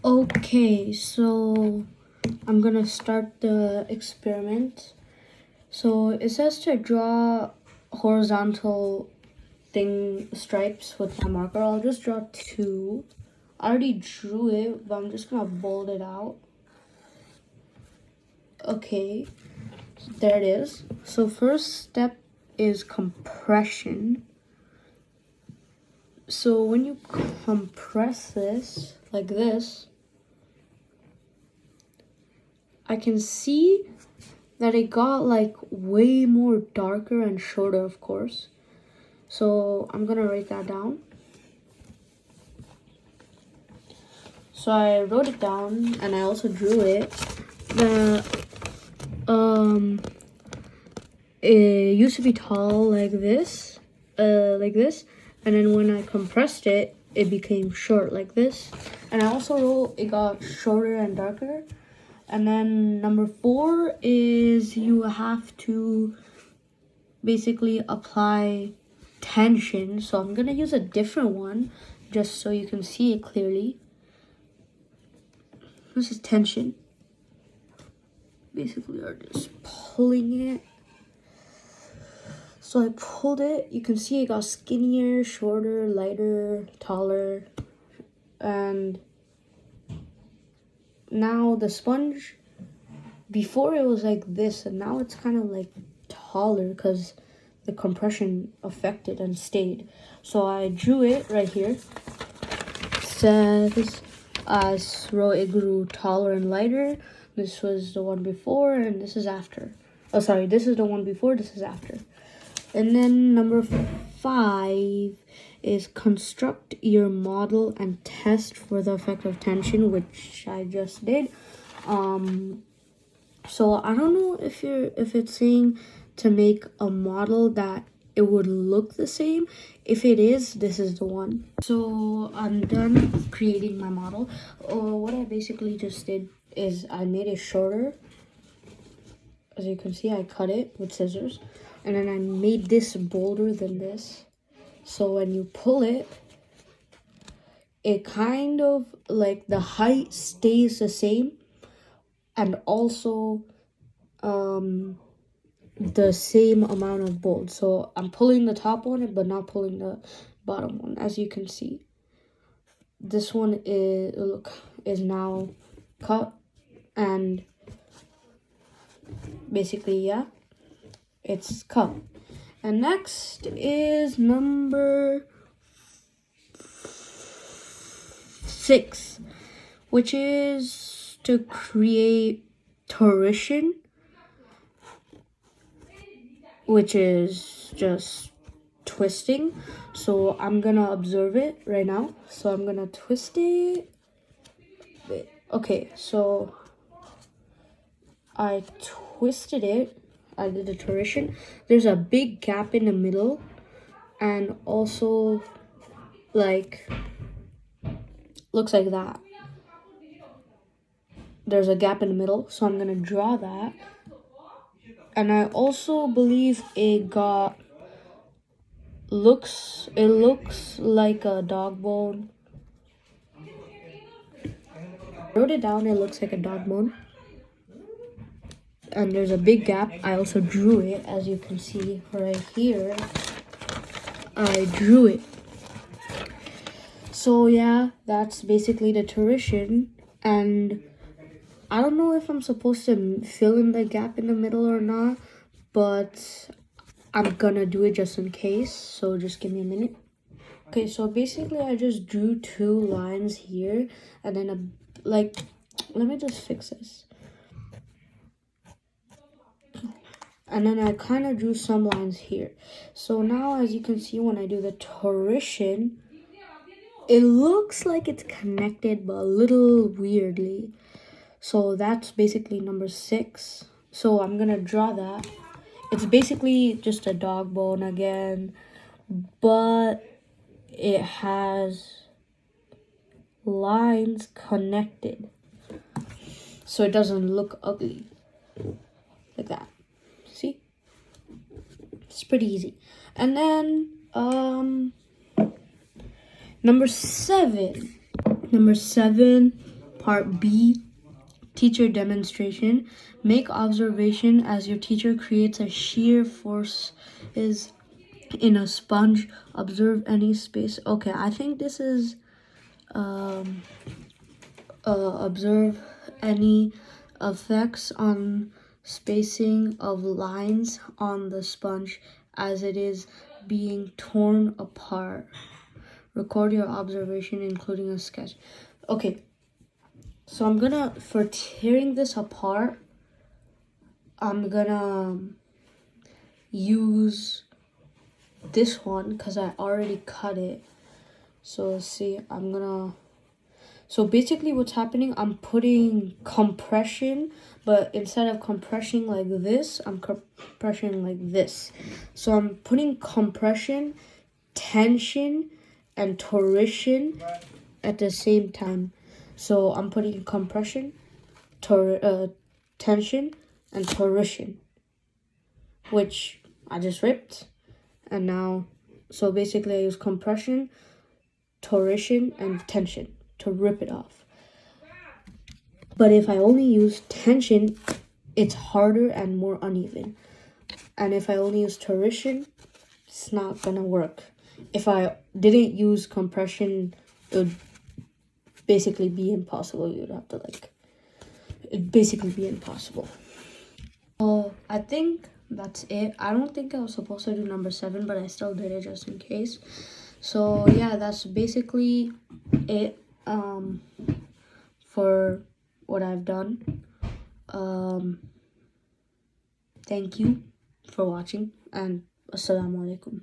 Okay, so I'm gonna start the experiment. So it says to draw horizontal stripes with my marker. I'll just draw two. I already drew it, but I'm just gonna bold it out. Okay, there it is. So first step is compression. So when you compress this like this, I can see that it got like way more darker and shorter, of course. So I'm gonna write that down. So I wrote it down and I also drew it. It used to be tall like this, and then when I compressed it, it became short like this. And I also wrote it got shorter and darker. And then number 4 is you have to basically apply tension. So I'm gonna use a different one just so you can see it clearly. This is tension. Basically, I'm just pulling it. So I pulled it. You can see it got skinnier, shorter, lighter, taller. And now the sponge, before it was like this, and now it's kind of like taller because the compression affected and stayed. So I drew it right here. It says I wrote it grew taller and lighter. This was the one before, and this is after. Oh, sorry, this is the one before, this is after. And then number 5 is construct your model and test for the effect of tension, which I just did. So I don't know if it's saying to make a model that it would look the same. If it is, this is the one. So I'm done creating my model. What I basically just did is I made it shorter. As you can see, I cut it with scissors. And then I made this bolder than this. So when you pull it, it kind of like the height stays the same. And also the same amount of bold. So I'm pulling the top one, but not pulling the bottom one. As you can see, this one is now cut, and basically, yeah, it's cut. And next is number 6, which is to create torsion, which is just twisting. So I'm gonna observe it right now. So I'm gonna twist it. Okay, so I twisted it. I did the torsion. There's a big gap in the middle, and also like looks like that. There's a gap in the middle, so I'm gonna draw that. And I also believe it looks like a dog bone. I wrote it down, it looks like a dog bone. And there's a big gap. I also drew it, as you can see right here. I drew it. So yeah, that's basically the torsion. And I don't know if I'm supposed to fill in the gap in the middle or not, but I'm gonna do it just in case. So just give me a minute. Okay, so basically I just drew 2 lines here, and then let me just fix this. And then I kind of drew some lines here. So now, as you can see, when I do the torsion, it looks like it's connected, but a little weirdly. So that's basically number 6. So I'm gonna draw that. It's basically just a dog bone again, but it has lines connected, so it doesn't look ugly like that. See? It's pretty easy. And then number 7 Part B, teacher demonstration. Make observation as your teacher creates a shear force is in a sponge. Observe any space. Okay, I think this is observe any effects on spacing of lines on the sponge as it is being torn apart. Record your observation, including a sketch. Okay, so I'm gonna, for tearing this apart, I'm gonna use this one because I already cut it. So let's see, so basically what's happening, I'm putting compression, but instead of compressing like this, I'm compressing like this. So I'm putting compression, tension, and torsion at the same time. So I'm putting compression, tension, and torsion, which I just ripped. And now, so basically I use compression, torsion, and tension to rip it off. But if I only use tension, it's harder and more uneven. And if I only use torsion, it's not gonna work. If I didn't use compression, it would basically be impossible. You'd have to it'd basically be impossible. So I think that's it. I don't think I was supposed to do number 7, but I still did it just in case. So yeah, that's basically it for what I've done. Thank you for watching, and assalamu alaikum.